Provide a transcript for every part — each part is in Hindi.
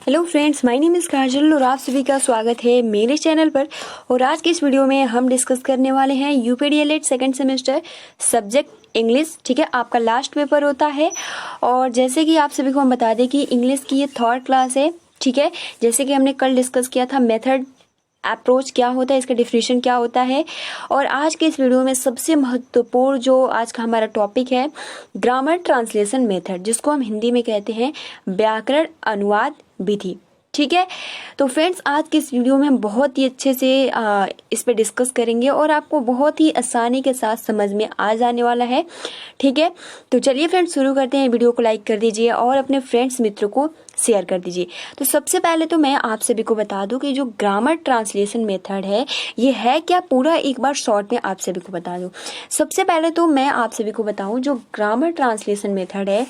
Hello friends, my name is Kajal और आप सभी का स्वागत है मेरे चैनल पर। और आज की इस वीडियो में हम डिस्कस करने वाले हैं यूपीडीएलएड सेकंड सेमेस्टर सब्जेक्ट इंग्लिश। ठीक है, आपका लास्ट पेपर होता है। और जैसे कि आप सभी को हम बता दें कि इंग्लिश की ये थर्ड क्लास है। ठीक है, जैसे कि हमने कल डिस्कस किया था मेथड अप्रोच क्या होता है, इसका डिफिनेशन क्या होता है। और आज के इस वीडियो में सबसे महत्वपूर्ण जो आज का हमारा टॉपिक है ग्रामर ट्रांसलेशन मेथड, जिसको हम हिंदी में कहते हैं व्याकरण अनुवाद विधि। ठीक है, तो फ्रेंड्स आज के इस वीडियो में हम बहुत ही अच्छे से इस पे डिस्कस करेंगे और आपको बहुत ही आसानी के साथ समझ में आ जाने वाला है। ठीक है, तो चलिए फ्रेंड्स शुरू करते हैं। वीडियो को लाइक कर दीजिए और अपने फ्रेंड्स मित्रों को शेयर कर दीजिए। तो सबसे पहले तो मैं आप सभी को बता दूं कि जो ग्रामर ट्रांसलेशन मेथड है ये है क्या, पूरा एक बार शॉर्ट में आप सभी को बता दूं। सबसे पहले तो मैं आप सभी को बताऊं जो ग्रामर ट्रांसलेशन मेथड है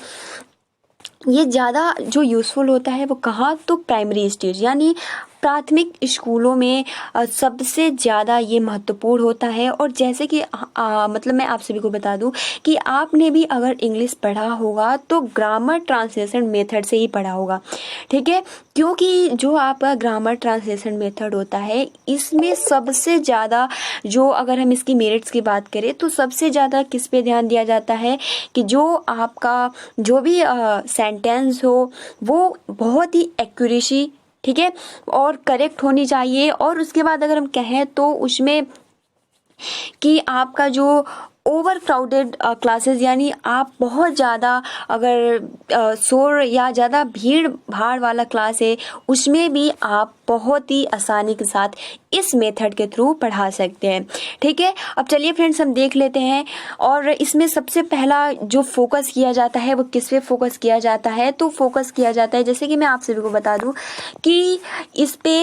ये ज़्यादा जो यूज़फुल होता है वो कहाँ, तो प्राइमरी स्टेज यानी प्राथमिक स्कूलों में सबसे ज़्यादा ये महत्वपूर्ण होता है। और जैसे कि मतलब मैं आप सभी को बता दूं कि आपने भी अगर इंग्लिश पढ़ा होगा तो ग्रामर ट्रांसलेशन मेथड से ही पढ़ा होगा। ठीक है, क्योंकि जो आपका ग्रामर ट्रांसलेशन मेथड होता है इसमें सबसे ज़्यादा जो, अगर हम इसकी मेरिट्स की बात करें तो सबसे ज़्यादा किस पे ध्यान दिया जाता है कि जो आपका जो भी सेंटेंस हो वो बहुत ही एक्यूरेसी, ठीक है, और करेक्ट होनी चाहिए। और उसके बाद अगर हम कहें तो उसमें कि आपका जो ओवर क्राउडेड क्लासेस यानी आप बहुत ज़्यादा अगर शोर या ज़्यादा भीड़ भाड़ वाला क्लास है उसमें भी आप बहुत ही आसानी के साथ इस मेथड के थ्रू पढ़ा सकते हैं। ठीक है, अब चलिए फ्रेंड्स हम देख लेते हैं। और इसमें सबसे पहला जो फोकस किया जाता है वो किस पे फोकस किया जाता है, तो फोकस किया जाता है, जैसे कि मैं आप सभी को बता दूं कि इस पे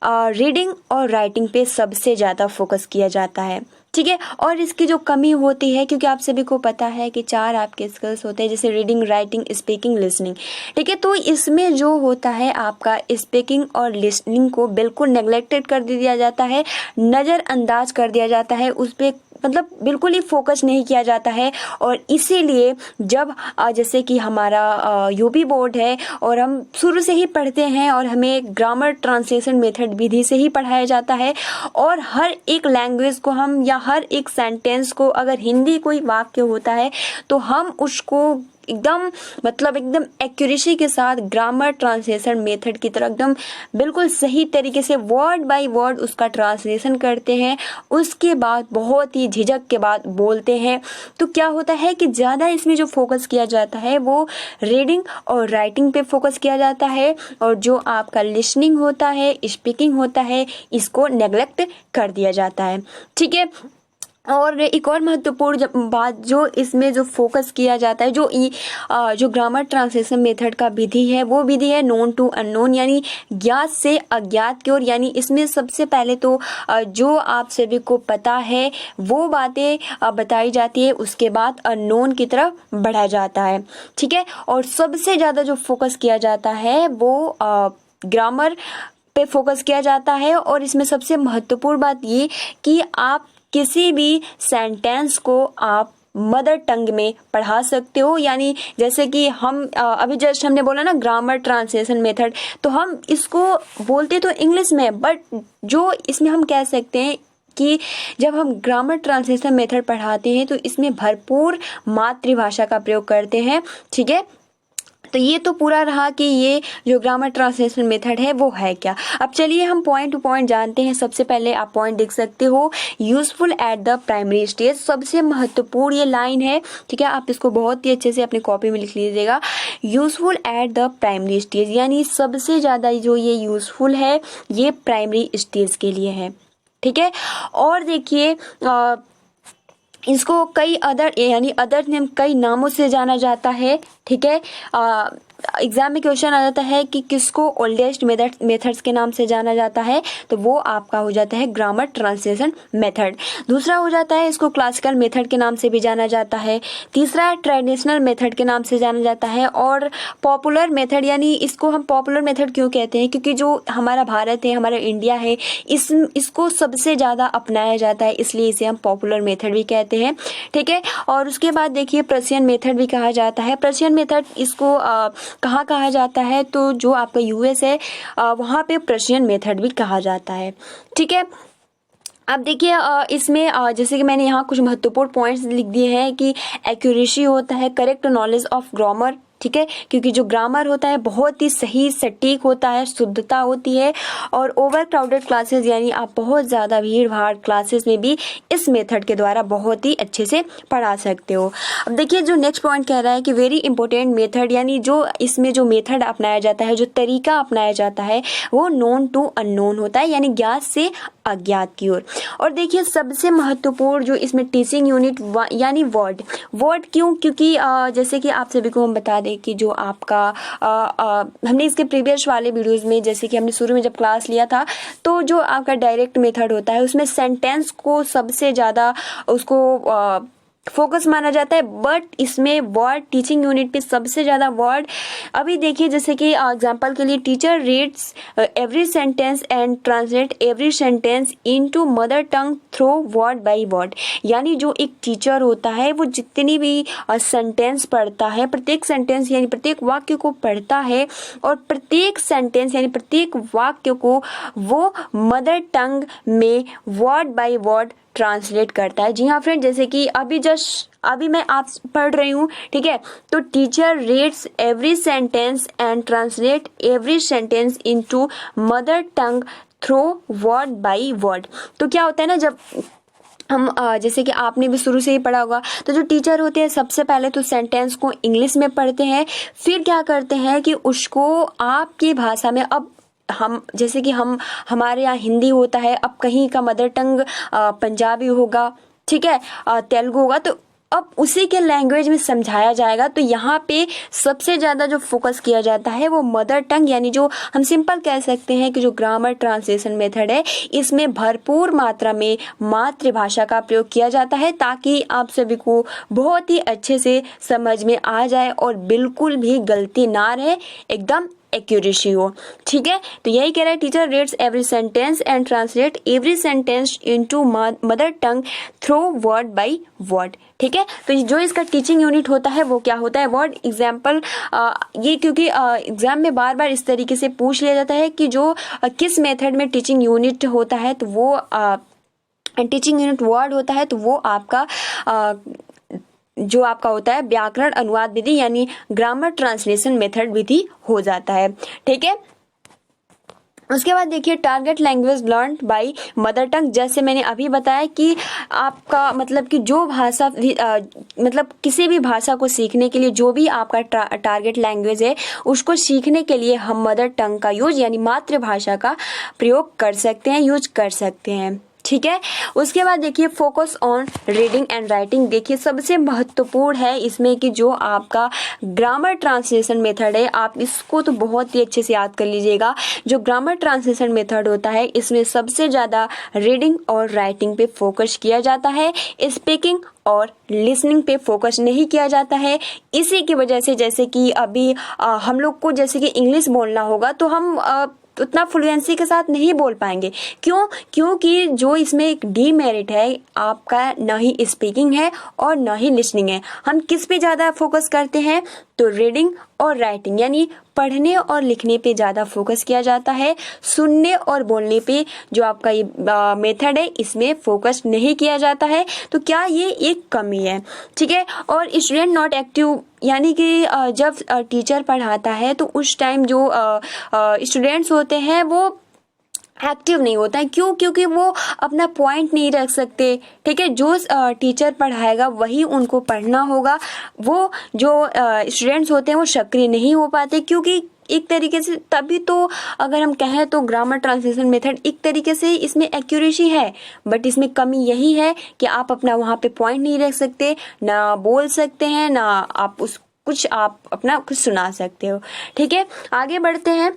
रीडिंग और राइटिंग पे सबसे ज़्यादा फोकस किया जाता है। ठीक है, और इसकी जो कमी होती है, क्योंकि आप सभी को पता है कि 4 आपके स्किल्स होते हैं जैसे रीडिंग, राइटिंग, स्पीकिंग, लिसनिंग। ठीक है, तो इसमें जो होता है आपका स्पीकिंग और लिसनिंग को बिल्कुल नेग्लेक्टेड कर दिया जाता है, नज़रअंदाज कर दिया जाता है, उस पर मतलब बिल्कुल ही फोकस नहीं किया जाता है। और इसीलिए जब जैसे कि हमारा यूपी बोर्ड है और हम शुरू से ही पढ़ते हैं और हमें ग्रामर ट्रांसलेशन मेथड विधि से ही पढ़ाया जाता है और हर एक लैंग्वेज को हम या हर एक सेंटेंस को, अगर हिंदी कोई वाक्य होता है तो हम उसको एकदम मतलब एकदम एक्यूरेसी के साथ ग्रामर ट्रांसलेशन मेथड की तरह एकदम बिल्कुल सही तरीके से वर्ड बाय वर्ड उसका ट्रांसलेशन करते हैं। उसके बाद बहुत ही झिझक के बाद बोलते हैं। तो क्या होता है कि ज़्यादा इसमें जो फोकस किया जाता है वो रीडिंग और राइटिंग पे फोकस किया जाता है और जो आपका लिसनिंग होता है, स्पीकिंग होता है, इसको नेग्लेक्ट कर दिया जाता है। ठीक है, और एक और महत्वपूर्ण बात जो इसमें जो फोकस किया जाता है, जो ग्रामर ट्रांसलेशन मेथड का विधि है वो विधि है नोन टू अननोन यानी ज्ञात से अज्ञात की ओर। यानी इसमें सबसे पहले तो जो आप सभी को पता है वो बातें बताई जाती है, उसके बाद अननोन की तरफ बढ़ा जाता है। ठीक है, और सबसे ज़्यादा जो फोकस किया जाता है वो ग्रामर पे फोकस किया जाता है। और इसमें सबसे महत्वपूर्ण बात ये कि आप किसी भी सेंटेंस को आप मदर टंग में पढ़ा सकते हो। यानी जैसे कि हम अभी जस्ट हमने बोला ना ग्रामर ट्रांसलेशन मेथड, तो हम इसको बोलते तो इंग्लिश में, बट जो इसमें हम कह सकते हैं कि जब हम ग्रामर ट्रांसलेशन मेथड पढ़ाते हैं तो इसमें भरपूर मातृभाषा का प्रयोग करते हैं। ठीक है, तो ये तो पूरा रहा कि ये जो ग्रामर ट्रांसलेशन मेथड है वो है क्या। अब चलिए हम पॉइंट टू पॉइंट जानते हैं। सबसे पहले आप पॉइंट देख सकते हो, useful at the primary stage. सबसे महत्वपूर्ण ये लाइन है। ठीक है, आप इसको बहुत ही अच्छे से अपनी कॉपी में लिख लीजिएगा। Useful at the primary stage यानी सबसे ज़्यादा जो ये यूजफुल है ये प्राइमरी स्टेज के लिए है। ठीक है, और देखिए इसको कई अदर नेम कई नामों से जाना जाता है। ठीक है, एग्जाम में क्वेश्चन आ जाता है कि किसको ओल्डेस्ट मेथड्स के नाम से जाना जाता है, तो वो आपका हो जाता है ग्रामर ट्रांसलेशन मेथड। दूसरा हो जाता है इसको क्लासिकल मेथड के नाम से भी जाना जाता है। तीसरा ट्रेडिशनल मेथड के नाम से जाना जाता है। और पॉपुलर मेथड, यानी इसको हम पॉपुलर मेथड क्यों कहते हैं, क्योंकि जो हमारा भारत है, हमारा इंडिया है, इसको सबसे ज़्यादा अपनाया जाता है, इसलिए इसे हम पॉपुलर मेथड भी कहते हैं। ठीक है, और उसके बाद देखिए पर्शियन मेथड भी कहा जाता है। पर्शियन मेथड इसको कहाँ कहा जाता है, तो जो आपका यूएस है वहाँ पे पर्शियन मेथड भी कहा जाता है। ठीक है, अब देखिए इसमें जैसे कि मैंने यहाँ कुछ महत्वपूर्ण पॉइंट्स लिख दिए हैं कि एक्यूरेसी होता है, करेक्ट नॉलेज ऑफ ग्रामर, ठीक है, क्योंकि जो ग्रामर होता है बहुत ही सही सटीक होता है, शुद्धता होती है। और ओवर क्राउडेड क्लासेस यानी आप बहुत ज़्यादा भीड़ भाड़ क्लासेस में भी इस मेथड के द्वारा बहुत ही अच्छे से पढ़ा सकते हो। अब देखिए जो नेक्स्ट पॉइंट कह रहा है कि वेरी इंपॉर्टेंट मेथड, यानी जो इसमें जो मेथड अपनाया जाता है, जो तरीका अपनाया जाता है वो नोन टू अननोन होता है, यानी ज्ञात से अज्ञात की ओर। और देखिए सबसे महत्वपूर्ण जो इसमें टीचिंग यूनिट यानी वर्ड क्यों, क्योंकि जैसे कि आप सभी को हम बता दें कि जो आपका हमने इसके प्रीवियस वाले वीडियोस में, जैसे कि हमने शुरू में जब क्लास लिया था, तो जो आपका डायरेक्ट मेथड होता है उसमें सेंटेंस को सबसे ज़्यादा उसको फोकस माना जाता है, बट इसमें वर्ड टीचिंग यूनिट पे सबसे ज़्यादा वर्ड। अभी देखिए जैसे कि एग्जांपल के लिए teacher reads every sentence and translate every sentence into mother tongue through word by word, यानी जो एक टीचर होता है वो जितनी भी सेंटेंस पढ़ता है, प्रत्येक सेंटेंस यानी प्रत्येक वाक्य को पढ़ता है और प्रत्येक सेंटेंस यानी प्रत्येक वाक्य को वो मदर टंग में वर्ड बाय वर्ड ट्रांसलेट करता है। जी हाँ फ्रेंड, जैसे कि अभी मैं आप पढ़ रही हूँ, ठीक है, तो teacher reads every sentence and translate every sentence into mother tongue through word by word. तो क्या होता है ना, जब हम जैसे कि आपने भी शुरू से ही पढ़ा होगा, तो जो टीचर होते हैं सबसे पहले तो सेंटेंस को इंग्लिश में पढ़ते हैं, फिर क्या करते हैं कि उसको आपकी भाषा में, अब हम जैसे कि हमारे यहाँ हिंदी होता है, अब कहीं का मदर टंग पंजाबी होगा, ठीक है, तेलुगु होगा, तो अब उसी के लैंग्वेज में समझाया जाएगा। तो यहाँ पे सबसे ज़्यादा जो फोकस किया जाता है वो मदर टंग, यानी जो हम सिंपल कह सकते हैं कि जो ग्रामर ट्रांसलेशन मेथड है, इसमें भरपूर मात्रा में मातृभाषा का प्रयोग किया जाता है ताकि आप सभी को बहुत ही अच्छे से समझ में आ जाए और बिल्कुल भी गलती ना रहे, एकदम एक्यूरेसी हो। ठीक है, तो यही कह रहा है, teacher reads every sentence and translate every sentence into mother tongue through word by word. ठीक है, तो जो इसका टीचिंग यूनिट होता है वो क्या होता है, वर्ड एग्जाम्पल। ये क्योंकि एग्जाम में बार बार इस तरीके से पूछ लिया जाता है कि जो किस मेथड में टीचिंग यूनिट होता है, तो वो टीचिंग यूनिट वर्ड होता है, तो वो आपका जो आपका होता है व्याकरण अनुवाद विधि यानी ग्रामर ट्रांसलेशन मेथड विधि हो जाता है। ठीक है, उसके बाद देखिए target language learn by mother tongue. जैसे मैंने अभी बताया कि आपका मतलब कि जो भाषा मतलब किसी भी भाषा को सीखने के लिए जो भी आपका टारगेट लैंग्वेज है, उसको सीखने के लिए हम मदर टंग का यूज यानी मातृभाषा का प्रयोग कर सकते हैं, यूज कर सकते हैं। ठीक है, उसके बाद देखिए focus on reading and writing. देखिए सबसे महत्वपूर्ण है इसमें कि जो आपका ग्रामर ट्रांसलेशन मेथड है, आप इसको तो बहुत ही अच्छे से याद कर लीजिएगा। जो ग्रामर ट्रांसलेशन मेथड होता है, इसमें सबसे ज़्यादा रीडिंग और राइटिंग पे फोकस किया जाता है, स्पीकिंग और लिसनिंग पे फोकस नहीं किया जाता है। इसी की वजह से जैसे कि अभी हम लोग को जैसे कि इंग्लिश बोलना होगा तो हम उतना फ्लुएंसी के साथ नहीं बोल पाएंगे। क्यों? क्योंकि जो इसमें एक डीमेरिट है, आपका न ही स्पीकिंग है और न ही लिसनिंग है। हम किस पे ज़्यादा फोकस करते हैं, तो रीडिंग और राइटिंग यानी पढ़ने और लिखने पे ज़्यादा फोकस किया जाता है। सुनने और बोलने पे जो आपका ये मेथड है, इसमें फोकस नहीं किया जाता है। तो क्या ये एक कमी है? ठीक है, और स्टूडेंट नॉट एक्टिव यानी कि जब टीचर पढ़ाता है तो उस टाइम जो स्टूडेंट्स होते हैं वो एक्टिव नहीं होता है। क्यों? क्योंकि वो अपना पॉइंट नहीं रख सकते। ठीक है, जो टीचर पढ़ाएगा वही उनको पढ़ना होगा। वो जो स्टूडेंट्स होते हैं वो सक्रिय नहीं हो पाते, क्योंकि एक तरीके से तभी तो अगर हम कहें तो ग्रामर ट्रांसलेशन मेथड एक तरीके से इसमें एक्यूरेसी है, बट इसमें कमी यही है कि आप अपना वहाँ पे पॉइंट नहीं रख सकते, ना बोल सकते हैं, ना आप आप अपना कुछ सुना सकते हो। ठीक है, आगे बढ़ते हैं।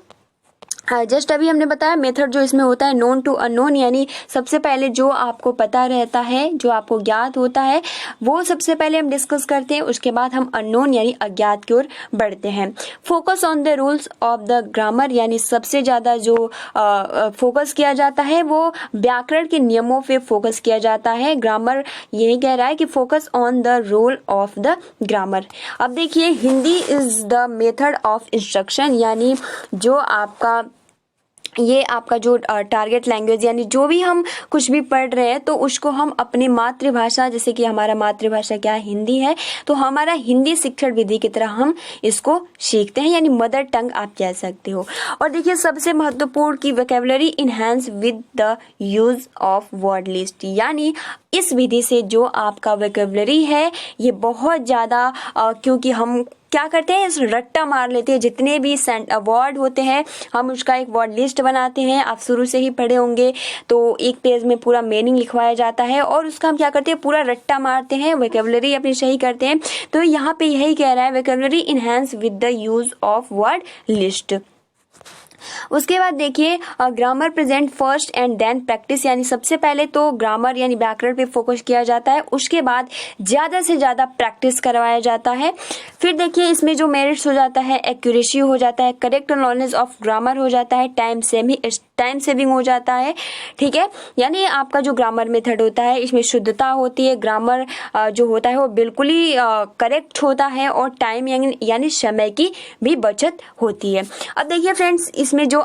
जस्ट अभी हमने बताया मेथड जो इसमें होता है नोन टू अननोन, यानी सबसे पहले जो आपको पता रहता है, जो आपको ज्ञात होता है, वो सबसे पहले हम डिस्कस करते हैं, उसके बाद हम अननोन यानी अज्ञात की ओर बढ़ते हैं। Focus on the rules of the grammar, यानी सबसे ज़्यादा जो फोकस किया जाता है वो व्याकरण के नियमों पे फोकस किया जाता है। ग्रामर यही कह रहा है कि focus on the rule of the grammar. अब देखिए, Hindi is the method of instruction, यानी जो आपका ये आपका जो टारगेट लैंग्वेज, यानी जो भी हम कुछ भी पढ़ रहे हैं तो उसको हम अपनी मातृभाषा, जैसे कि हमारा मातृभाषा क्या है, हिंदी है, तो हमारा हिंदी शिक्षण विधि की तरह हम इसको सीखते हैं, यानी मदर टंग आप कह सकते हो। और देखिए सबसे महत्वपूर्ण की vocabulary enhance with the use of word list, यानी इस विधि से जो आपका वोकैबुलरी है ये बहुत ज़्यादा क्योंकि हम क्या करते हैं, इस रट्टा मार लेते हैं, जितने भी वर्ड होते हैं हम उसका एक वर्ड लिस्ट बनाते हैं। आप शुरू से ही पढ़े होंगे तो एक पेज में पूरा मीनिंग लिखवाया जाता है और उसका हम क्या करते हैं, पूरा रट्टा मारते हैं, वोकैबुलरी अपनी सही करते हैं। तो यहाँ पे यही कह रहा है, vocabulary enhance with the use of word list. उसके बाद देखिए, grammar present first and then practice, यानी सबसे पहले तो ग्रामर यानी व्याकरण पे फोकस किया जाता है, उसके बाद ज़्यादा से ज़्यादा प्रैक्टिस करवाया जाता है। फिर देखिए इसमें जो मेरिट्स हो जाता है, एक्यूरेसी हो जाता है, करेक्ट नॉलेज ऑफ ग्रामर हो जाता है, टाइम सेविंग हो जाता है। ठीक है, यानी आपका जो ग्रामर मेथड होता है इसमें शुद्धता होती है, ग्रामर जो होता है वो बिल्कुल ही करेक्ट होता है और टाइम यानी समय की भी बचत होती है। अब देखिए फ्रेंड्स, इसमें जो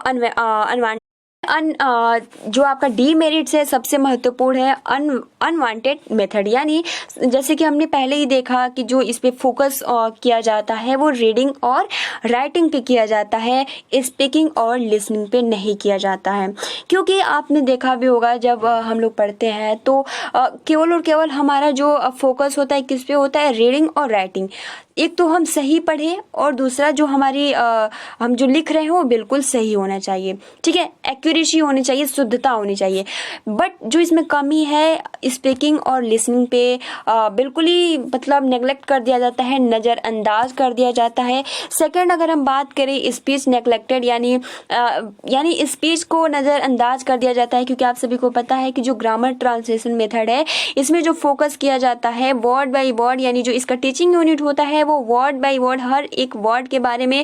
जो आपका डीमेरिट्स है, सबसे महत्वपूर्ण है अनवांटेड मेथड, यानी जैसे कि हमने पहले ही देखा कि जो इस पे फोकस किया जाता है वो रीडिंग और राइटिंग पे किया जाता है, स्पीकिंग और लिसनिंग पे नहीं किया जाता है। क्योंकि आपने देखा भी होगा जब हम लोग पढ़ते हैं तो केवल और केवल हमारा जो फोकस होता है किस पे होता है, रीडिंग और राइटिंग। एक तो हम सही पढ़े और दूसरा जो हमारी हम जो लिख रहे हैं वो बिल्कुल सही होना चाहिए। ठीक है, एक्यूरेसी होनी चाहिए, शुद्धता होनी चाहिए। बट जो इसमें कमी है स्पीकिंग और लिसनिंग पे बिल्कुल ही मतलब नेग्लेक्ट कर दिया जाता है, नज़रअंदाज कर दिया जाता है। सेकंड, अगर हम बात करें स्पीच नेग्लेक्टेड, यानी स्पीच को नज़रअंदाज कर दिया जाता है, क्योंकि आप सभी को पता है कि जो ग्रामर ट्रांसलेशन मेथड है इसमें जो फोकस किया जाता है वर्ड बाय वर्ड, यानी जो इसका टीचिंग यूनिट होता है वो वर्ड बाय वर्ड हर एक वर्ड के बारे में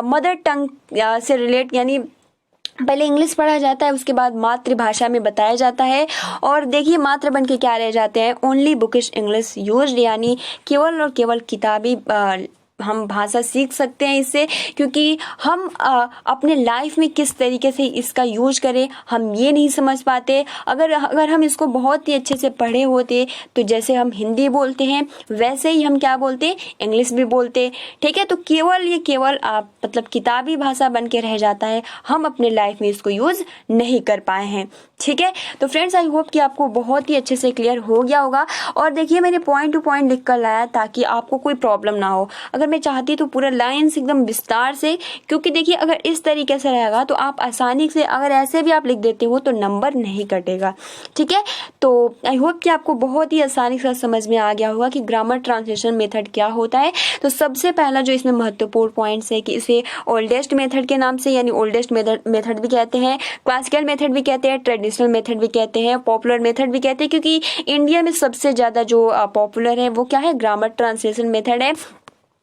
मदर टंग से रिलेट, यानी पहले इंग्लिश पढ़ा जाता है उसके बाद मातृभाषा में बताया जाता है। और देखिए मात्र बन के क्या रह जाते हैं, ओनली बुकिश इंग्लिश यूज्ड, यानी केवल और केवल किताबी हम भाषा सीख सकते हैं इससे, क्योंकि हम अपने लाइफ में किस तरीके से इसका यूज करें हम ये नहीं समझ पाते। अगर हम इसको बहुत ही अच्छे से पढ़े होते तो जैसे हम हिंदी बोलते हैं वैसे ही हम क्या बोलते, इंग्लिश भी बोलते। ठीक है, तो केवल आप मतलब किताबी भाषा बन के रह जाता है, हम अपने लाइफ में इसको यूज नहीं कर पाए हैं। ठीक है, तो फ्रेंड्स आई होप कि आपको बहुत ही अच्छे से क्लियर हो गया होगा। और देखिए मैंने पॉइंट टू पॉइंट लिख कर लाया ताकि आपको कोई प्रॉब्लम ना हो। अगर मैं चाहती तो पूरा लाइन से एकदम विस्तार से, क्योंकि देखिए अगर इस तरीके से रहेगा तो आप आसानी से, अगर ऐसे भी आप लिख देते हो तो नंबर नहीं कटेगा। ठीक है, तो आई होप कि आपको बहुत ही आसानी से समझ में आ गया होगा कि ग्रामर ट्रांसलेशन मेथड क्या होता है। तो सबसे पहला जो इसमें महत्वपूर्ण पॉइंट्स है कि इसे ओल्डेस्ट मेथड के नाम से, यानी ओल्डेस्ट मेथड भी कहते हैं, क्लासिकल मेथड भी कहते हैं, ट्रेडिशनल मेथड भी कहते हैं, पॉपुलर मेथड भी कहते हैं, क्योंकि इंडिया में सबसे ज़्यादा जो पॉपुलर है वो क्या है, ग्रामर ट्रांसलेशन मेथड है।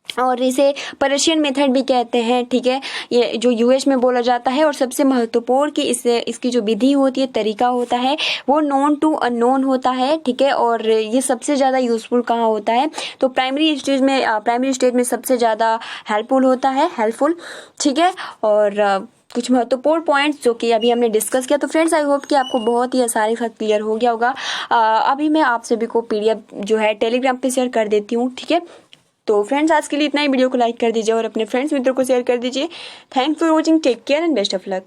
और इसे पर्शियन मेथड भी कहते हैं। ठीक है, ये जो यूएस में बोला जाता है। और सबसे महत्वपूर्ण कि इसकी जो विधि होती है, तरीका होता है, वो नोन टू अननोन होता है। ठीक है, और ये सबसे ज़्यादा यूजफुल कहाँ होता है, तो प्राइमरी स्टेज में सबसे ज़्यादा हेल्पफुल। ठीक है, और कुछ महत्वपूर्ण पॉइंट्स जो कि अभी हमने डिस्कस किया। तो फ्रेंड्स आई होप कि आपको बहुत ही आसानी से क्लियर हो गया होगा। अभी मैं आप सभी को पीडीएफ जो है टेलीग्राम पे शेयर कर देती हूँ। ठीक है, तो फ्रेंड्स आज के लिए इतना ही। वीडियो को लाइक कर दीजिए और अपने फ्रेंड्स मित्रों को शेयर कर दीजिए। Thanks for watching, take care and best of luck.